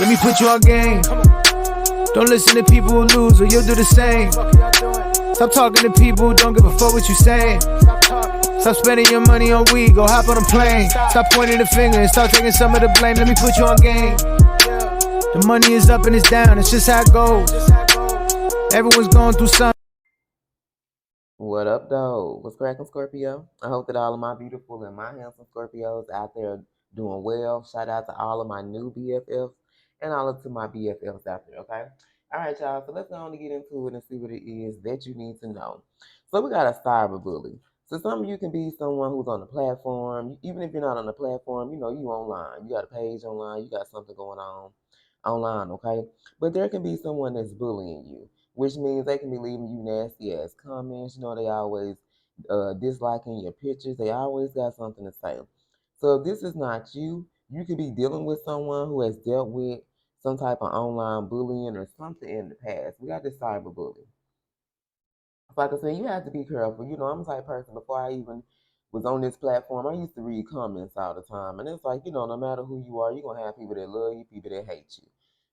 Let me put you on game. Don't listen to people who lose or you'll do the same. Stop talking to people who don't give a fuck what you saying. Stop spending your money on weed, go hop on a plane. Stop pointing the finger and start taking some of the blame. Let me put you on game. The money is up and it's down, it's just how it goes. Everyone's going through something. What up, though? What's cracking, Scorpio? I hope that all of my beautiful and my handsome Scorpios out there doing well. Shout out to all of my new BFFs and all of to my BFFs out there, okay? All right, y'all, so let's go on to get into it and see what it is that you need to know. So we got a cyberbully. So some of you can be someone who's on the platform. Even if you're not on the platform, you know, you online. You got a page online. You got something going on online, okay? But there can be someone that's bullying you, which means they can be leaving you nasty ass comments. You know, they always disliking your pictures. They always got something to say. So if this is not you, you could be dealing with someone who has dealt with some type of online bullying or something in the past. We got this cyberbullying. Like I said, you have to be careful. You know, I'm the type of person, before I even was on this platform, I used to read comments all the time. And it's like, you know, no matter who you are, you're going to have people that love you, people that hate you.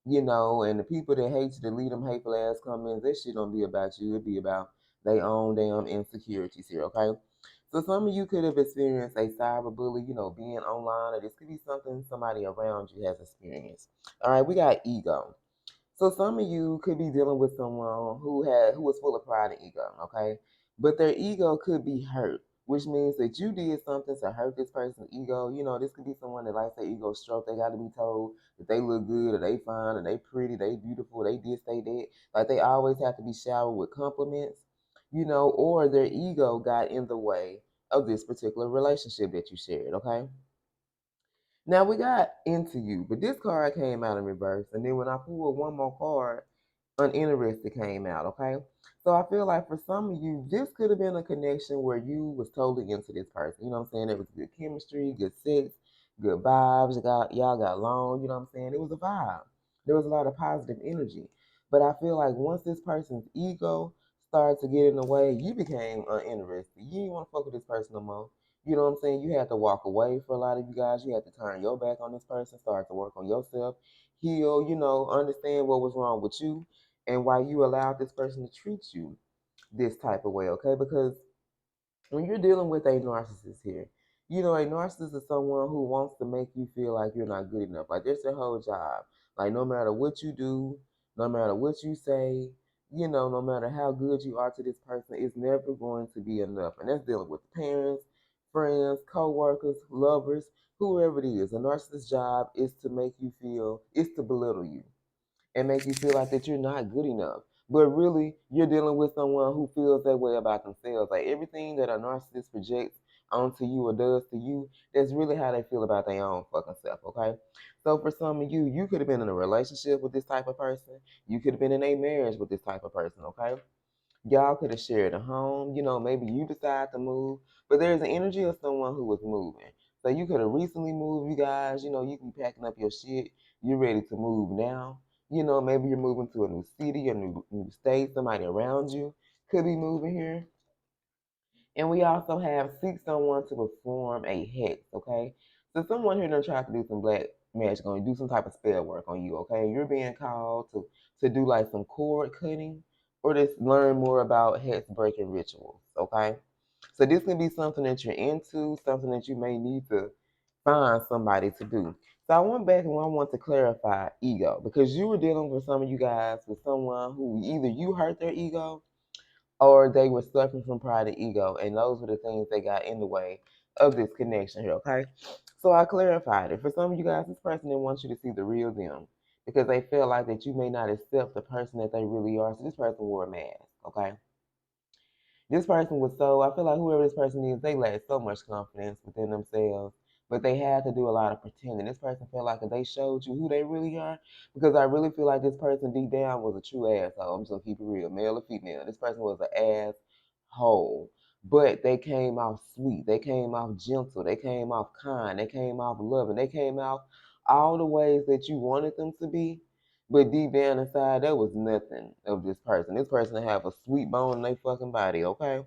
You know, and the people that hate you, that leave them hateful ass comments, that shit don't be about you. It be about their own damn insecurities here, okay? So some of you could have experienced a cyberbully, you know, being online, or this could be something somebody around you has experienced. All right, we got ego. So some of you could be dealing with someone who was full of pride and ego, okay? But their ego could be hurt, which means that you did something to hurt this person's ego. You know, this could be someone that likes their ego stroked. They got to be told that they look good, or they fine, or they pretty, they beautiful, they this, they that. Like they always have to be showered with compliments, you know, or their ego got in the way of this particular relationship that you shared, okay? Now we got into you, but this card came out in reverse, and then when I pulled one more card, uninterested came out. Okay, so I feel like for some of you, this could have been a connection where you was totally into this person. You know what I'm saying? It was good chemistry, good sex, good vibes. Y'all got along. You know what I'm saying? It was a vibe. There was a lot of positive energy, but I feel like once this person's ego started to get in the way, you became uninterested. You didn't want to fuck with this person no more. You know what I'm saying? You had to walk away for a lot of you guys. You had to turn your back on this person, start to work on yourself, heal, you know, understand what was wrong with you and why you allowed this person to treat you this type of way, okay? Because when you're dealing with a narcissist here, you know, a narcissist is someone who wants to make you feel like you're not good enough. Like, that's their whole job. Like, no matter what you do, no matter what you say, you know, no matter how good you are to this person, it's never going to be enough. And that's dealing with parents, friends, co-workers, lovers, whoever it is. A narcissist's job is to make you feel, is to belittle you and make you feel like that you're not good enough. But really, you're dealing with someone who feels that way about themselves. Like everything that a narcissist projects onto you or does to you, that's really how they feel about their own fucking self, okay? So for some of you, you could have been in a relationship with this type of person. You could have been in a marriage with this type of person, okay? Y'all could have shared a home. You know, maybe you decide to move, but there's an energy of someone who was moving. So you could have recently moved, you guys. You know, you can be packing up your shit. You're ready to move now. You know, maybe you're moving to a new city, a new state. Somebody around you could be moving here. And we also have seek someone to perform a hex, okay? So someone here done try to do some black magic on you, do some type of spell work on you, okay? You're being called to do like some cord cutting or just learn more about hex breaking rituals, okay? So this can be something that you're into, something that you may need to find somebody to do. So I went back and I want to clarify ego because you were dealing with some of you guys with someone who either you hurt their ego or they were suffering from pride and ego, and those were the things that got in the way of this connection here, okay? So I clarified it. For some of you guys, this person didn't want you to see the real them because they felt like that you may not accept the person that they really are. So this person wore a mask, okay? This person was so, I feel like whoever this person is, they lack so much confidence within themselves, but they had to do a lot of pretending. This person felt like if they showed you who they really are, because I really feel like this person deep down was a true asshole. I'm just gonna keep it real, male or female. This person was an asshole, but they came off sweet, they came off gentle, they came off kind, they came off loving, they came off all the ways that you wanted them to be. But deep down inside, there was nothing of this person. This person have a sweet bone in their fucking body, okay?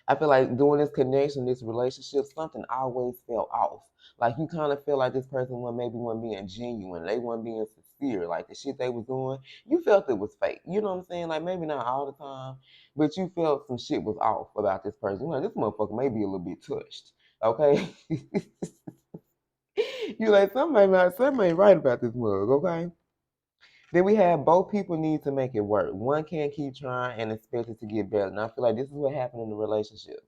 I feel like doing this connection, this relationship, something always felt off. Like you kind of feel like this person wasn't being genuine. They weren't being sincere. Like the shit they was doing, you felt it was fake. You know what I'm saying? Like maybe not all the time, but you felt some shit was off about this person. You're like, this motherfucker may be a little bit touched. Okay? You like somebody ain't right about this mug, okay? Then we have both people need to make it work. One can't keep trying and expect it to get better. And I feel like this is what happened in the relationship.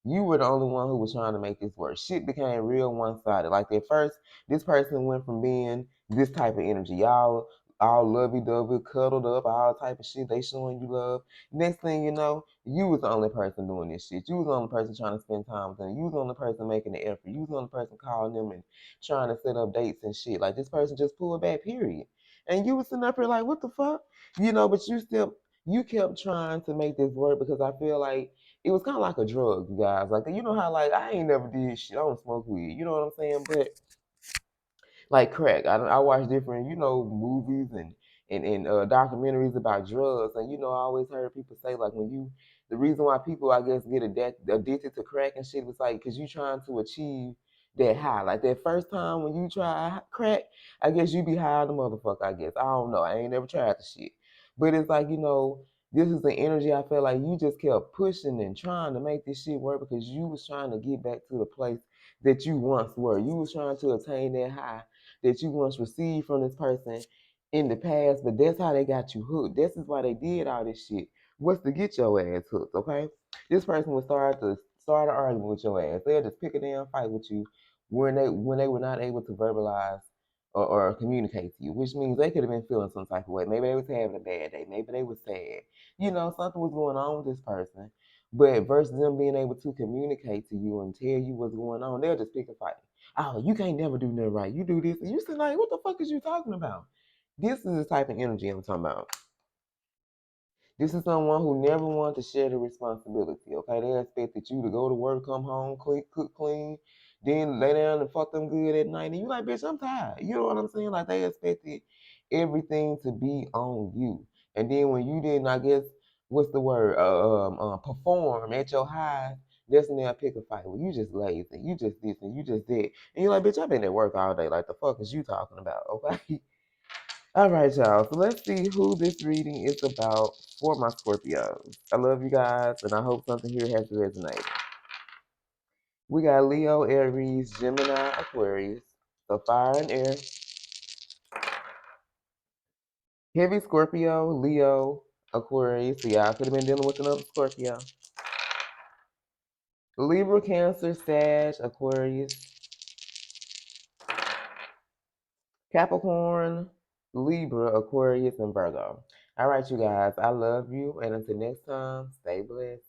You were the only one who was trying to make this work. Shit became real one-sided. Like at first, this person went from being this type of energy. Y'all all lovey-dovey, cuddled up, all type of shit. They showing you love. Next thing you know, you was the only person doing this shit. You was the only person trying to spend time with them. You was the only person making the effort. You was the only person calling them and trying to set up dates and shit. Like this person just pulled back, period. And you was sitting up here like, what the fuck? But you kept trying to make this work because I feel like it was kind of like a drug, you guys. Like, you know how, like, I ain't never did shit. I don't smoke weed. You know what I'm saying? But like crack. I watch different, movies and documentaries about drugs, and I always heard people say like the reason why people I guess get addicted to crack and shit was like because you trying to achieve that high. Like that first time when you try crack, I guess you be high the motherfucker. I guess I don't know. I ain't never tried the shit, but it's like this is the energy I felt like you just kept pushing and trying to make this shit work because you was trying to get back to the place that you once were. You was trying to attain that high that you once received from this person in the past, but that's how they got you hooked. This is why they did all this shit. What's to get your ass hooked, okay? This person would start an argument with your ass. They'll just pick a damn fight with you when they were not able to verbalize or communicate to you, which means they could have been feeling some type of way. Maybe they was having a bad day. Maybe they was sad. Something was going on with this person. But versus them being able to communicate to you and tell you what's going on, they'll just pick a fight. Oh, you can't never do nothing right. You do this. And you say, like, what the fuck is you talking about? This is the type of energy I'm talking about. This is someone who never wanted to share the responsibility, okay? They expected you to go to work, come home, cook clean, then lay down and fuck them good at night. And you like, bitch, I'm tired. You know what I'm saying? Like, they expected everything to be on you. And then when you didn't, I guess, what's the word, perform at your highs, that's when they'll pick a fight. Well, you just lazy. You just this and you just that. And you're like, bitch, I've been at work all day. Like, the fuck is you talking about, okay? All right, y'all. So let's see who this reading is about for my Scorpios. I love you guys, and I hope something here has resonated. We got Leo, Aries, Gemini, Aquarius. So fire and air. Heavy Scorpio, Leo, Aquarius. So y'all could have been dealing with another Scorpio. Libra, Cancer, Sag, Aquarius. Capricorn, Libra, Aquarius, and Virgo. All right, you guys. I love you. And until next time, stay blessed.